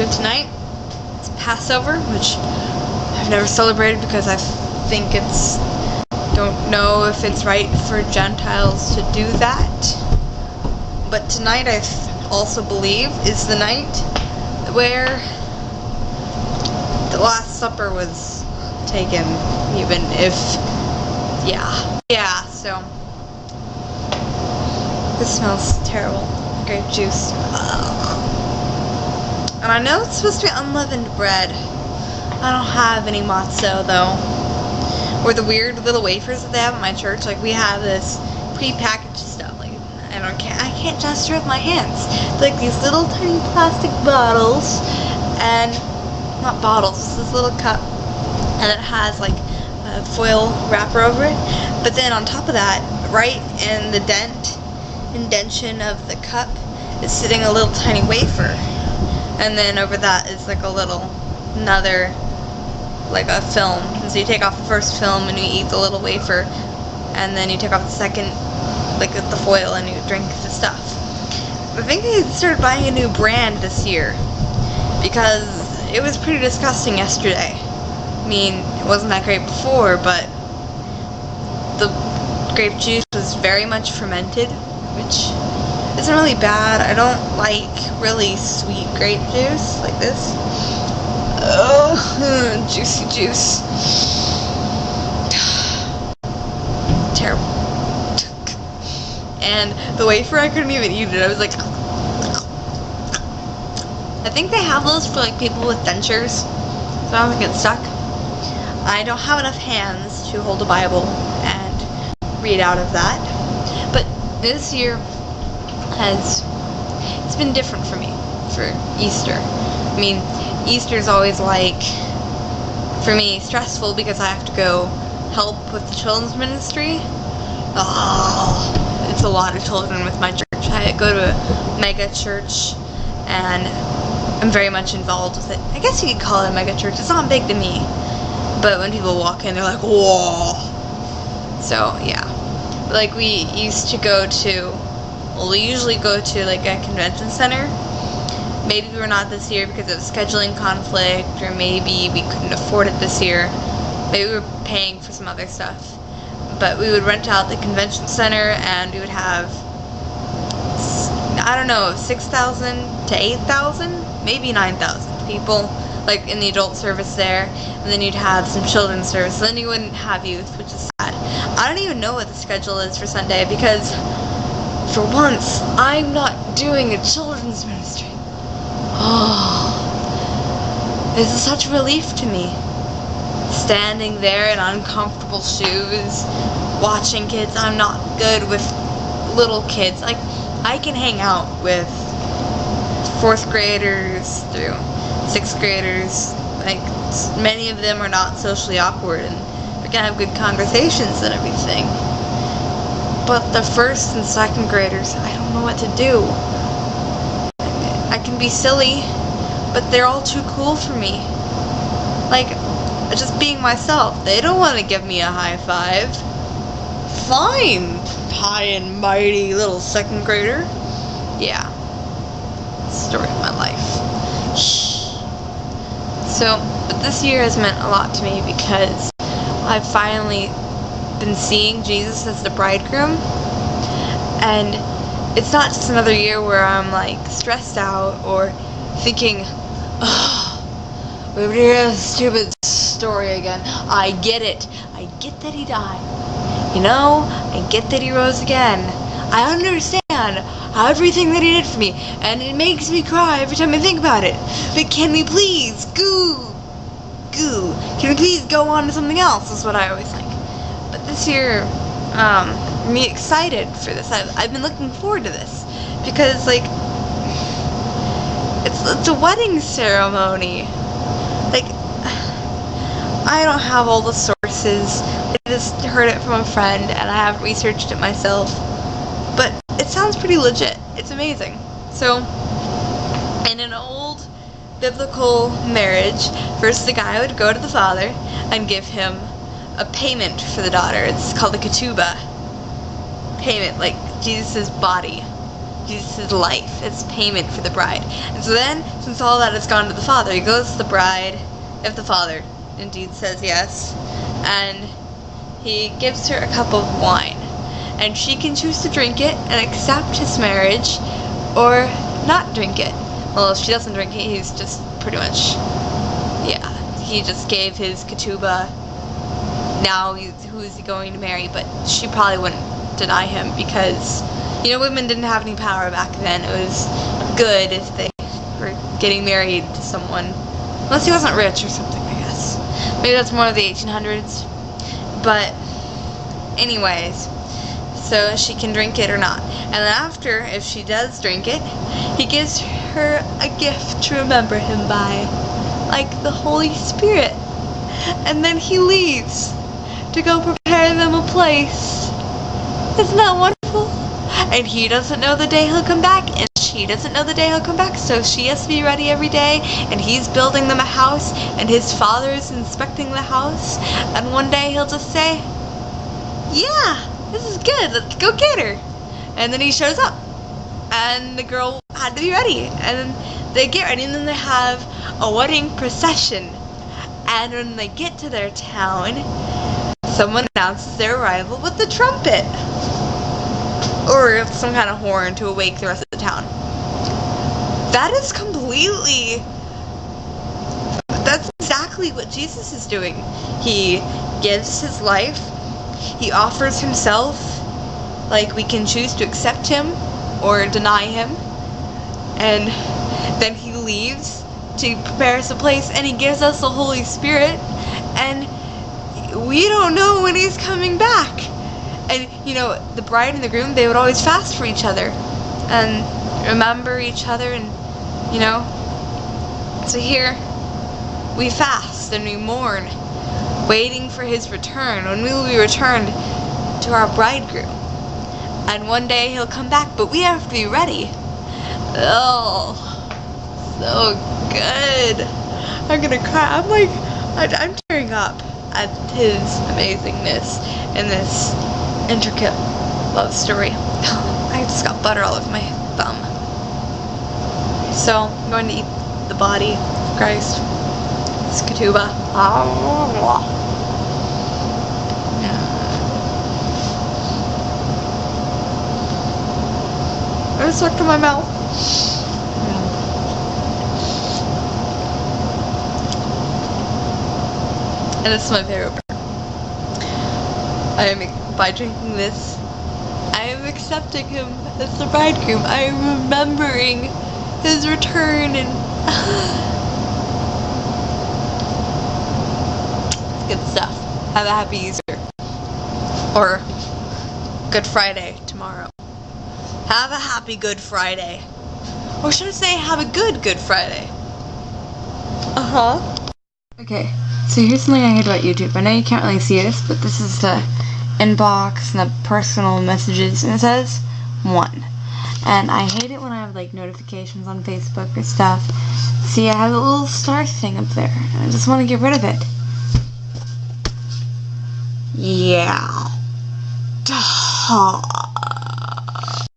So tonight, it's Passover, which I've never celebrated because I think don't know if it's right for Gentiles to do that. But tonight I also believe is the night where the Last Supper was taken, even if, yeah, so this smells terrible. Grape juice. And I know it's supposed to be unleavened bread. I don't have any matzo though. Or the weird little wafers that they have at my church. Like, we have this pre-packaged stuff. Like, I can't gesture with my hands. Like these little tiny plastic bottles, and not bottles, it's this little cup, and it has like a foil wrapper over it. But then on top of that, right in the indentation of the cup, is sitting a little tiny wafer. And then over that is like another, like a film. And so you take off the first film and you eat the little wafer, and then you take off the second, like the foil, and you drink the stuff. I think they started buying a new brand this year because it was pretty disgusting yesterday. I mean, it wasn't that great before, but the grape juice was very much fermented, which isn't really bad. I don't like really sweet grape juice like this. Oh, juicy juice. Terrible. And the wafer, I couldn't even eat it. I was like, I think they have those for like people with dentures, so I don't get stuck. I don't have enough hands to hold a Bible and read out of that. But this year it's been different for me for Easter. I mean, Easter's always like, for me, stressful because I have to go help with the children's ministry. Oh, it's a lot of children with my church. I go to a mega church and I'm very much involved with it. I guess you could call it a mega church. It's not big to me, but when people walk in, they're like, whoa. So yeah, like we used to go to, we usually go to like a convention center. Maybe we're not this year because of scheduling conflict, or maybe we couldn't afford it this year. Maybe we were paying for some other stuff. But we would rent out the convention center, and we would have, I don't know, 6,000 to 8,000, maybe 9,000 people, like in the adult service there. And then you'd have some children's service. Then you wouldn't have youth, which is sad. I don't even know what the schedule is for Sunday because, for once, I'm not doing a children's ministry. Oh, this is such a relief to me. Standing there in uncomfortable shoes, watching kids. I'm not good with little kids. Like, I can hang out with 4th graders through 6th graders. Like, many of them are not socially awkward, and we can have good conversations and everything. But the 1st and 2nd graders, I don't know what to do. I can be silly, but they're all too cool for me. Like, just being myself. They don't want to give me a high five. Fine, high and mighty little 2nd grader. Yeah. Story of my life. So, but this year has meant a lot to me because I've finally been seeing Jesus as the bridegroom. And it's not just another year where I'm like stressed out or thinking, oh, we're hearing a stupid story again. I get it. I get that he died. You know, I get that he rose again. I understand everything that he did for me, and it makes me cry every time I think about it. But can we please can we please go on to something else? Is what I always think. But this year, I'm excited for this. I've been looking forward to this because, like, it's a wedding ceremony. Like, I don't have all the sources. I just heard it from a friend, and I haven't researched it myself. But it sounds pretty legit. It's amazing. So, in an old biblical marriage, first the guy would go to the father and give him a payment for the daughter. It's called a ketubah. Payment, like Jesus' body. Jesus' life as payment for the bride. And so then, since all that has gone to the father, he goes to the bride, if the father indeed says yes, and he gives her a cup of wine. And she can choose to drink it and accept his marriage, or not drink it. Well, if she doesn't drink it, he's just pretty much, yeah, he just gave his ketubah. Now, who is he going to marry? But she probably wouldn't deny him because, you know, women didn't have any power back then. It was good if they were getting married to someone, unless he wasn't rich or something, I guess. Maybe that's more of the 1800s. But, anyways, so she can drink it or not. And then after, if she does drink it, he gives her a gift to remember him by, like the Holy Spirit. And then he leaves to go prepare them a place. Isn't that wonderful? And he doesn't know the day he'll come back, and she doesn't know the day he'll come back, so she has to be ready every day, and he's building them a house, and his father's inspecting the house, and one day he'll just say, yeah, this is good, let's go get her. And then he shows up, and the girl had to be ready, and then they get ready, and then they have a wedding procession. And when they get to their town, someone announces their arrival with the trumpet, or some kind of horn to awake the rest of the town. That is that's exactly what Jesus is doing. He gives his life, he offers himself, like we can choose to accept him or deny him, and then he leaves to prepare us a place, and he gives us the Holy Spirit, and we don't know when he's coming back. And, you know, the bride and the groom, they would always fast for each other and remember each other, and, you know, so here we fast and we mourn, waiting for his return, when we will be returned to our bridegroom. And one day he'll come back, but we have to be ready. Oh, so good. I'm gonna cry. I'm tearing up at his amazingness in this intricate love story. I just got butter all over my thumb. So, I'm going to eat the body of Christ. It's ketubah. It stuck to my mouth. And this is my favorite part. By drinking this, I am accepting him as the bridegroom. I am remembering his return, and good stuff. Have a happy Easter. Or Good Friday tomorrow. Have a happy Good Friday. Or should I say, have a Good Friday? Okay, so here's something I hate about YouTube. I know you can't really see this, but this is the inbox and the personal messages, and it says 1. And I hate it when I have like notifications on Facebook or stuff. See, I have a little star thing up there, and I just want to get rid of it. Yeah.